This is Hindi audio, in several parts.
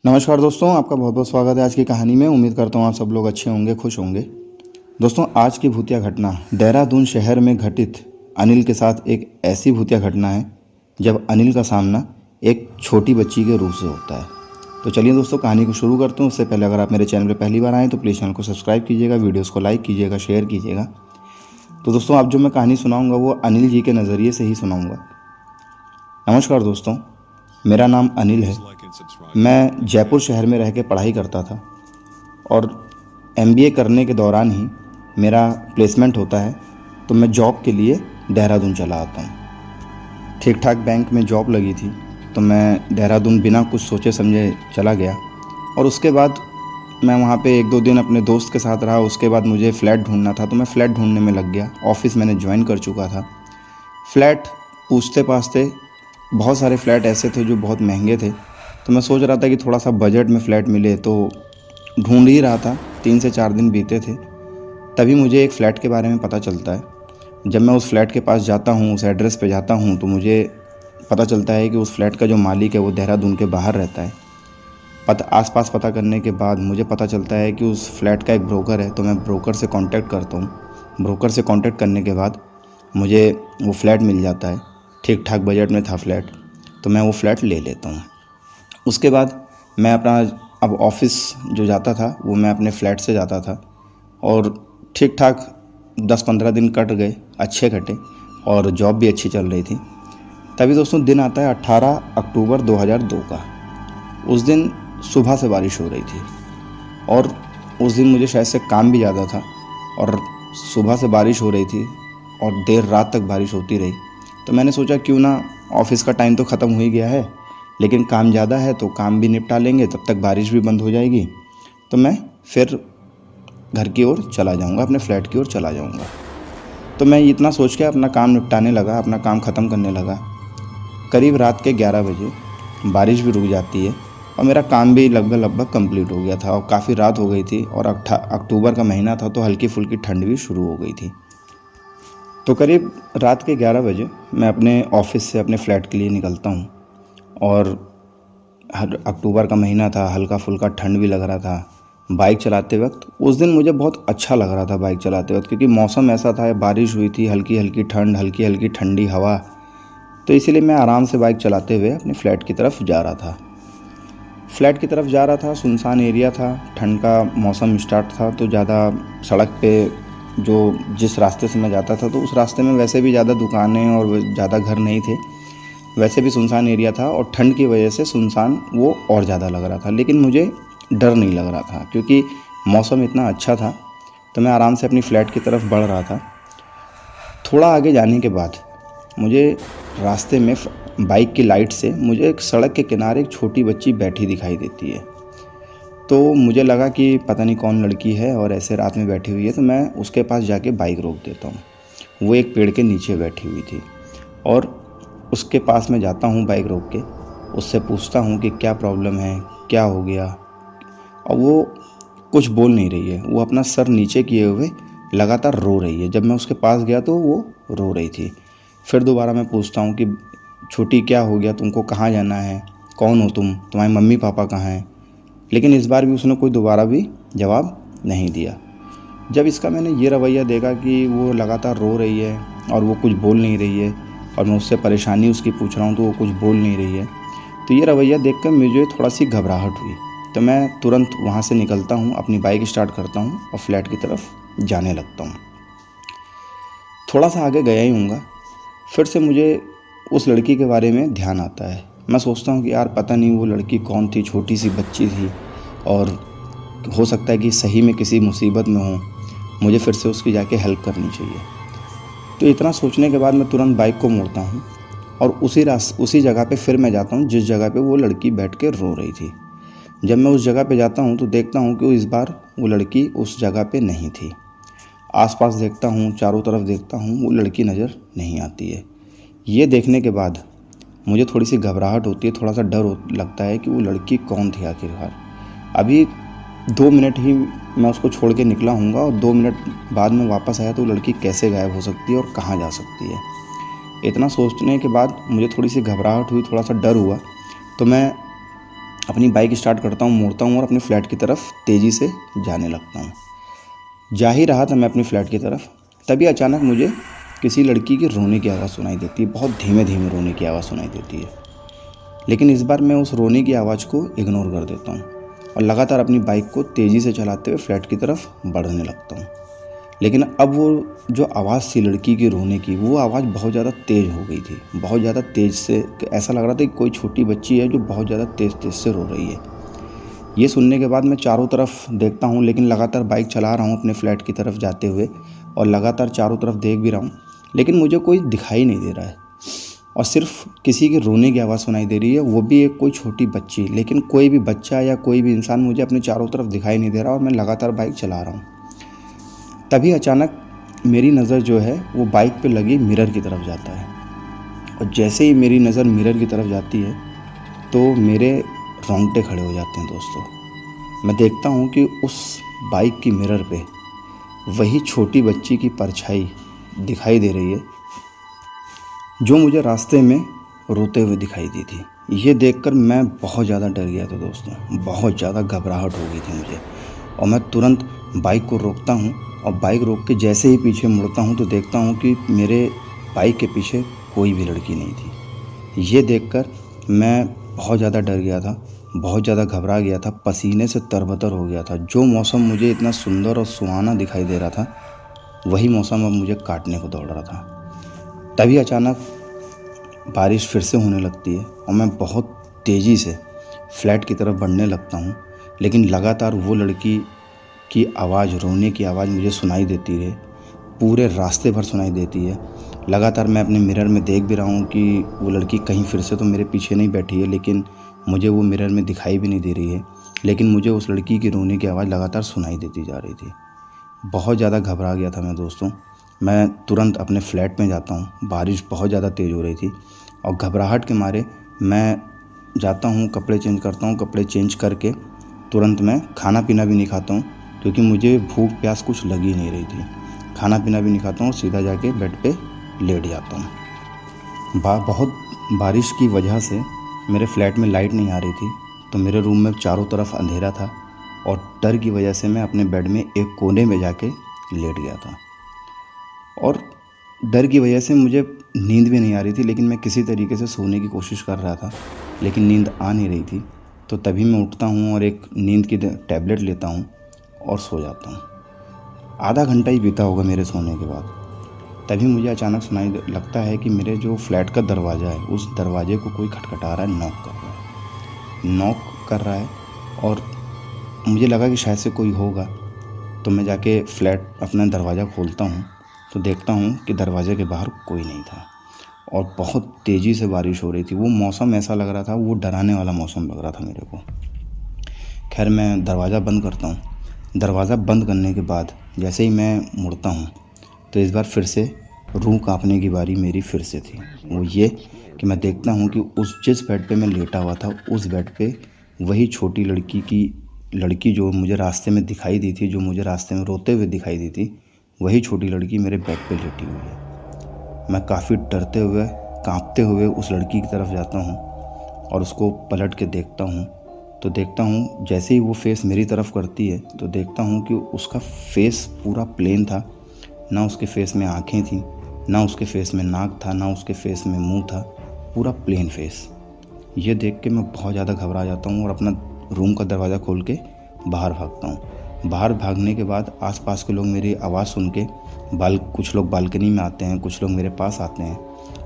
नमस्कार दोस्तों, आपका बहुत बहुत स्वागत है आज की कहानी में। उम्मीद करता हूँ आप सब लोग अच्छे होंगे, खुश होंगे। दोस्तों, आज की भूतिया घटना देहरादून शहर में घटित अनिल के साथ एक ऐसी भूतिया घटना है जब अनिल का सामना एक छोटी बच्ची के रूप से होता है। तो चलिए दोस्तों, कहानी को शुरू करते हैं। उससे पहले अगर आप मेरे चैनल पर पहली बार आएँ तो प्लीज़ चैनल को सब्सक्राइब कीजिएगा, वीडियोज़ को लाइक कीजिएगा, शेयर कीजिएगा। तो दोस्तों, आप जो मैं कहानी सुनाऊँगा वो अनिल जी के नज़रिए से ही सुनाऊँगा। नमस्कार दोस्तों, मेरा नाम अनिल है। मैं जयपुर शहर में रह के पढ़ाई करता था और एमबीए करने के दौरान ही मेरा प्लेसमेंट होता है, तो मैं जॉब के लिए देहरादून चला आता हूँ। ठीक ठाक बैंक में जॉब लगी थी तो मैं देहरादून बिना कुछ सोचे समझे चला गया और उसके बाद मैं वहाँ पे 1-2 दिन अपने दोस्त के साथ रहा। उसके बाद मुझे फ़्लैट ढूंढना था तो मैं फ़्लैट ढूंढने में लग गया। ऑफ़िस मैंने ज्वाइन कर चुका था। फ़्लैट पूछते पाछते बहुत सारे फ़्लैट ऐसे थे जो बहुत महंगे थे, तो मैं सोच रहा था कि थोड़ा सा बजट में फ़्लैट मिले, तो ढूंढ ही रहा था। 3 से 4 दिन बीते थे, तभी मुझे एक फ़्लैट के बारे में पता चलता है। जब मैं उस फ़्लैट के पास जाता हूँ, उस एड्रेस पे जाता हूँ, तो मुझे पता चलता है कि उस फ़्लैट का जो मालिक है वो देहरादून के बाहर रहता है। आसपास पता करने के बाद मुझे पता चलता है कि उस फ्लैट का एक ब्रोकर है, तो मैं ब्रोकर से कांटेक्ट करता हूँ। ब्रोकर से कांटेक्ट करने के बाद मुझे वो फ्लैट मिल जाता है। ठीक ठाक बजट में था फ्लैट, तो मैं वो फ्लैट ले लेता हूँ। उसके बाद मैं अपना अब ऑफ़िस जो जाता था वो मैं अपने फ्लैट से जाता था और ठीक ठाक 10-15 दिन कट गए, अच्छे कटे और जॉब भी अच्छी चल रही थी। तभी दोस्तों दिन आता है 18 अक्टूबर 2002 का। उस दिन सुबह से बारिश हो रही थी और उस दिन मुझे शायद से काम भी ज़्यादा था और सुबह से बारिश हो रही थी और देर रात तक बारिश होती रही। तो मैंने सोचा क्यों ना, ऑफ़िस का टाइम तो ख़त्म हो ही गया है लेकिन काम ज़्यादा है तो काम भी निपटा लेंगे, तब तक बारिश भी बंद हो जाएगी। तो मैं फिर घर की ओर चला जाऊँगा, अपने फ्लैट की ओर चला जाऊँगा। तो मैं इतना सोच के अपना काम निपटाने लगा, अपना काम ख़त्म करने लगा। करीब रात के 11 बजे बारिश भी रुक जाती है और मेरा काम भी लगभग कंप्लीट हो गया था और काफ़ी रात हो गई थी और अक्टूबर का महीना था, तो हल्की फुल्की ठंड भी शुरू हो गई थी। तो करीब रात के 11 बजे मैं अपने ऑफ़िस से अपने फ़्लैट के लिए निकलता हूँ और अक्टूबर का महीना था, हल्का फुल्का ठंड भी लग रहा था। बाइक चलाते वक्त उस दिन मुझे बहुत अच्छा लग रहा था बाइक चलाते वक्त, क्योंकि मौसम ऐसा था, बारिश हुई थी, हल्की हल्की ठंड, हल्की हल्की ठंडी हवा। तो इसीलिए मैं आराम से बाइक चलाते हुए अपने फ़्लैट की तरफ जा रहा था। सुनसान एरिया था, ठंड का मौसम स्टार्ट था, तो ज़्यादा सड़क पे जिस रास्ते से मैं जाता था तो उस रास्ते में वैसे भी ज़्यादा दुकानें और ज़्यादा घर नहीं थे। वैसे भी सुनसान एरिया था और ठंड की वजह से सुनसान वो और ज़्यादा लग रहा था, लेकिन मुझे डर नहीं लग रहा था क्योंकि मौसम इतना अच्छा था। तो मैं आराम से अपनी फ़्लैट की तरफ बढ़ रहा था। थोड़ा आगे जाने के बाद मुझे रास्ते में बाइक की लाइट से मुझे एक सड़क के किनारे एक छोटी बच्ची बैठी दिखाई देती है। तो मुझे लगा कि पता नहीं कौन लड़की है और ऐसे रात में बैठी हुई है, तो मैं उसके पास जाके बाइक रोक देता हूँ। वो एक पेड़ के नीचे बैठी हुई थी और उसके पास में जाता हूँ बाइक रोक के, उससे पूछता हूँ कि क्या प्रॉब्लम है, क्या हो गया। और वो कुछ बोल नहीं रही है, वो अपना सर नीचे किए हुए लगातार रो रही है। जब मैं उसके पास गया तो वो रो रही थी। फिर दोबारा मैं पूछता हूँ कि छोटी क्या हो गया, तुमको कहाँ जाना है, कौन हो तुम, तुम्हारे मम्मी पापा कहाँ हैं। लेकिन इस बार भी उसने कोई दोबारा भी जवाब नहीं दिया। जब इसका मैंने ये रवैया देखा कि वो लगातार रो रही है और वो कुछ बोल नहीं रही है और मैं उससे परेशानी उसकी पूछ रहा हूँ तो वो कुछ बोल नहीं रही है, तो ये रवैया देखकर मुझे थोड़ा सी घबराहट हुई। तो मैं तुरंत वहाँ से निकलता हूँ, अपनी बाइक स्टार्ट करता हूँ और फ्लैट की तरफ जाने लगता हूँ। थोड़ा सा आगे गया ही हूँगा, फिर से मुझे उस लड़की के बारे में ध्यान आता है। मैं सोचता हूँ कि यार पता नहीं वो लड़की कौन थी, छोटी सी बच्ची थी और हो सकता है कि सही में किसी मुसीबत में हो, मुझे फिर से उसकी जाके हेल्प करनी चाहिए। तो इतना सोचने के बाद मैं तुरंत बाइक को मोड़ता हूँ और उसी जगह पे फिर मैं जाता हूँ जिस जगह पे वो लड़की बैठ के रो रही थी। जब मैं उस जगह पे जाता हूँ तो देखता हूँ कि इस बार वो लड़की उस जगह पे नहीं थी। आसपास देखता हूँ, चारों तरफ देखता हूँ, वो लड़की नज़र नहीं आती है। ये देखने के बाद मुझे थोड़ी सी घबराहट होती है, थोड़ा सा डर लगता है कि वो लड़की कौन थी आखिरकार। अभी 2 मिनट ही मैं उसको छोड़ के निकला हूँगा और 2 मिनट बाद में वापस आया तो वो लड़की कैसे गायब हो सकती है और कहाँ जा सकती है। इतना सोचने के बाद मुझे थोड़ी सी घबराहट हुई, थोड़ा सा डर हुआ। तो मैं अपनी बाइक स्टार्ट करता हूँ, मोड़ता हूँ और अपने फ्लैट की तरफ तेज़ी से जाने लगता हूँ। जा ही रहा था मैं अपनी फ्लैट की तरफ, तभी अचानक मुझे किसी लड़की की रोने की आवाज़ सुनाई देती है। बहुत धीमे धीमे रोने की आवाज़ सुनाई देती है। लेकिन इस बार मैं उस रोने की आवाज़ को इग्नोर कर देता हूँ और लगातार अपनी बाइक को तेज़ी से चलाते हुए फ्लैट की तरफ बढ़ने लगता हूँ। लेकिन अब वो जो आवाज़ थी लड़की की रोने की, वो आवाज़ बहुत ज़्यादा तेज़ हो गई थी। बहुत ज़्यादा तेज़ से ऐसा लग रहा था कि कोई छोटी बच्ची है जो बहुत ज़्यादा तेज़ तेज़ से रो रही है। ये सुनने के बाद मैं चारों तरफ देखता हूँ, लेकिन लगातार बाइक चला रहा हूँ अपने फ्लैट की तरफ जाते हुए और लगातार चारों तरफ देख भी रहा हूँ, लेकिन मुझे कोई दिखाई नहीं दे रहा है और सिर्फ किसी के रोने की आवाज़ सुनाई दे रही है, वो भी एक कोई छोटी बच्ची। लेकिन कोई भी बच्चा या कोई भी इंसान मुझे अपने चारों तरफ दिखाई नहीं दे रहा और मैं लगातार बाइक चला रहा हूँ। तभी अचानक मेरी नज़र जो है वो बाइक पे लगी मिरर की तरफ जाता है और जैसे ही मेरी नज़र मिरर की तरफ जाती है तो मेरे रोंगटे खड़े हो जाते हैं दोस्तों। मैं देखता हूँ कि उस बाइक की मिरर पे वही छोटी बच्ची की परछाई दिखाई दे रही है जो मुझे रास्ते में रोते हुए दिखाई दी थी। ये देखकर मैं बहुत ज़्यादा डर गया था दोस्तों, बहुत ज़्यादा घबराहट हो गई थी मुझे और मैं तुरंत बाइक को रोकता हूँ और बाइक रोक के जैसे ही पीछे मुड़ता हूँ तो देखता हूँ कि मेरे बाइक के पीछे कोई भी लड़की नहीं थी। ये देखकर मैं बहुत ज़्यादा डर गया था, बहुत ज़्यादा घबरा गया था, पसीने से तरबतर हो गया था। जो मौसम मुझे इतना सुंदर और सुहाना दिखाई दे रहा था, वही मौसम अब मुझे काटने को दौड़ रहा था। तभी अचानक बारिश फिर से होने लगती है और मैं बहुत तेज़ी से फ्लैट की तरफ बढ़ने लगता हूँ, लेकिन लगातार वो लड़की की आवाज़, रोने की आवाज़ मुझे सुनाई देती है, पूरे रास्ते भर सुनाई देती है। लगातार मैं अपने मिरर में देख भी रहा हूँ कि वो लड़की कहीं फिर से तो मेरे पीछे नहीं बैठी है, लेकिन मुझे वो मिरर में दिखाई भी नहीं दे रही है। लेकिन मुझे उस लड़की की रोने की आवाज़ लगातार सुनाई देती जा रही थी। बहुत ज़्यादा घबरा गया था मैं दोस्तों। मैं तुरंत अपने फ्लैट में जाता हूँ। बारिश बहुत ज़्यादा तेज़ हो रही थी और घबराहट के मारे मैं जाता हूँ, कपड़े चेंज करता हूँ। कपड़े चेंज करके तुरंत मैं खाना पीना भी नहीं खाता हूँ, क्योंकि मुझे भूख प्यास कुछ लग ही नहीं रही थी। खाना पीना भी नहीं खाता हूँ, सीधा जाके बेड पे लेट जाता हूँ। बहुत बारिश की वजह से मेरे फ्लैट में लाइट नहीं आ रही थी, तो मेरे रूम में चारों तरफ अंधेरा था और डर की वजह से मैं अपने बेड में एक कोने में जाके लेट गया था और डर की वजह से मुझे नींद भी नहीं आ रही थी। लेकिन मैं किसी तरीके से सोने की कोशिश कर रहा था, लेकिन नींद आ नहीं रही थी। तो तभी मैं उठता हूँ और एक नींद की टैबलेट लेता हूँ और सो जाता हूँ। आधा घंटा ही बीता होगा मेरे सोने के बाद, तभी मुझे अचानक सुनाई लगता है कि मेरे जो फ्लैट का दरवाज़ा है, उस दरवाजे को कोई खटखटा रहा है, नॉक कर रहा है और मुझे लगा कि शायद से कोई होगा। तो मैं जाके फ्लैट अपना दरवाज़ा खोलता हूँ तो देखता हूँ कि दरवाजे के बाहर कोई नहीं था और बहुत तेज़ी से बारिश हो रही थी। वो मौसम ऐसा लग रहा था, वो डराने वाला मौसम लग रहा था मेरे को। खैर मैं दरवाज़ा बंद करता हूँ। दरवाज़ा बंद करने के बाद जैसे ही मैं मुड़ता हूँ तो इस बार फिर से रूह काँपने की बारी मेरी फिर से थी। वो ये कि मैं देखता हूँ कि उस जिस बेड पे मैं लेटा हुआ था, उस बेड पे वही छोटी लड़की जो मुझे रास्ते में दिखाई दी थी, जो मुझे रास्ते में रोते हुए दिखाई दी थी, वही छोटी लड़की मेरे बेड पे लेटी हुई है। मैं काफ़ी डरते हुए, काँपते हुए उस लड़की की तरफ जाता हूँ और उसको पलट के देखता हूँ तो देखता हूँ जैसे ही वो फेस मेरी तरफ करती है तो देखता हूँ कि उसका फेस पूरा प्लेन था। ना उसके फेस में आँखें थी, ना उसके फेस में नाक था, ना उसके फेस में मुंह था, पूरा प्लेन फेस। ये देख के मैं बहुत ज़्यादा घबरा जाता हूँ और अपना रूम का दरवाज़ा खोल के बाहर भागता हूँ। बाहर भागने के बाद आसपास के लोग मेरी आवाज़ सुन के कुछ लोग बालकनी में आते हैं, कुछ लोग मेरे पास आते हैं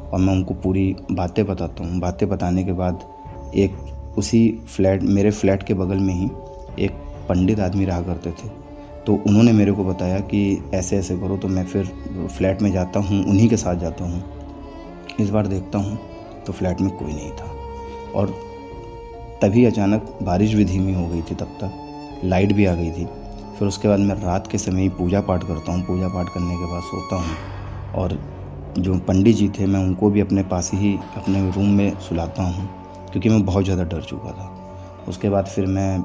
और मैं उनको पूरी बातें बताता हूँ। बातें बताने के बाद मेरे फ्लैट के बगल में ही एक पंडित आदमी रहा करते थे, तो उन्होंने मेरे को बताया कि ऐसे ऐसे करो। तो मैं फिर फ्लैट में जाता हूँ, उन्हीं के साथ जाता हूँ। इस बार देखता हूँ तो फ्लैट में कोई नहीं था और तभी अचानक बारिश भी धीमी हो गई थी, तब तक लाइट भी आ गई थी। फिर उसके बाद मैं रात के समय ही पूजा पाठ करता हूँ। पूजा पाठ करने के बाद सोता हूँ और जो पंडित जी थे मैं उनको भी अपने पास ही अपने रूम में सुलाता हूँ, क्योंकि मैं बहुत ज़्यादा डर चुका था। उसके बाद फिर मैं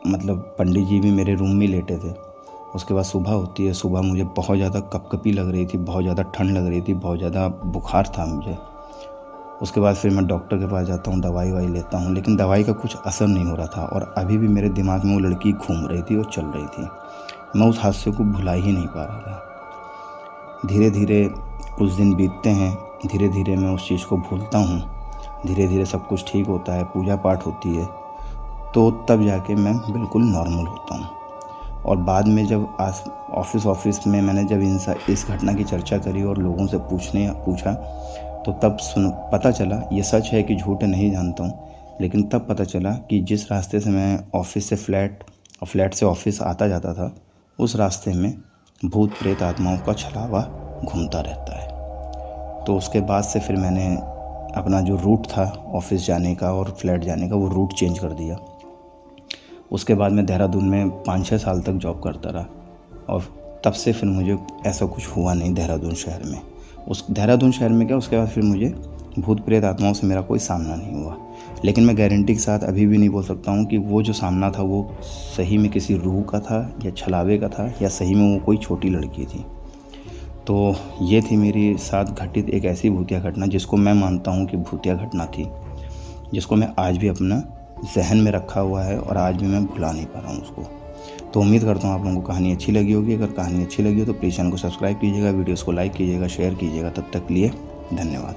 पंडित जी भी मेरे रूम में लेटे थे। उसके बाद सुबह होती है। सुबह मुझे बहुत ज़्यादा कपकपी लग रही थी, बहुत ज़्यादा ठंड लग रही थी, बहुत ज़्यादा बुखार था मुझे। उसके बाद फिर मैं डॉक्टर के पास जाता हूँ, दवाई वाई लेता हूँ, लेकिन दवाई का कुछ असर नहीं हो रहा था और अभी भी मेरे दिमाग में वो लड़की घूम रही थी और चल रही थी। मैं उस हादसे को भुला ही नहीं पा रहा था। धीरे धीरे कुछ दिन बीतते हैं, धीरे धीरे मैं उस चीज़ को भूलता हूँ, धीरे धीरे सब कुछ ठीक होता है, पूजा पाठ होती है, तो तब जाके मैं बिल्कुल नॉर्मल होता हूँ। और बाद में जब ऑफिस में मैंने जब इस घटना की चर्चा करी और लोगों से पूछा तो तब पता चला, ये सच है कि झूठ है नहीं जानता हूँ, लेकिन तब पता चला कि जिस रास्ते से मैं ऑफिस से फ्लैट और फ्लैट से ऑफिस आता जाता था, उस रास्ते में भूत प्रेत आत्माओं का छलावा घूमता रहता है। तो उसके बाद से फिर मैंने अपना जो रूट था ऑफिस जाने का और फ्लैट जाने का, वो रूट चेंज कर दिया। उसके बाद मैं देहरादून में 5-6 साल तक जॉब करता रहा और तब से फिर मुझे ऐसा कुछ हुआ नहीं देहरादून शहर में। देहरादून शहर में क्या, उसके बाद फिर मुझे भूत प्रेत आत्माओं से मेरा कोई सामना नहीं हुआ। लेकिन मैं गारंटी के साथ अभी भी नहीं बोल सकता हूँ कि वो जो सामना था वो सही में किसी रूह का था या छलावे का था या सही में वो कोई छोटी लड़की थी। तो ये थी मेरे साथ घटित एक ऐसी भूतिया घटना जिसको मैं मानता हूँ कि भूतिया घटना थी, जिसको मैं आज भी अपना जहन में रखा हुआ है और आज भी मैं भुला नहीं पा रहा हूँ उसको। तो उम्मीद करता हूँ आप लोगों को कहानी अच्छी लगी होगी। अगर कहानी अच्छी लगी हो तो प्लीज़ चैनल को सब्सक्राइब कीजिएगा, वीडियोस को लाइक कीजिएगा, शेयर कीजिएगा। तब तक के लिए धन्यवाद।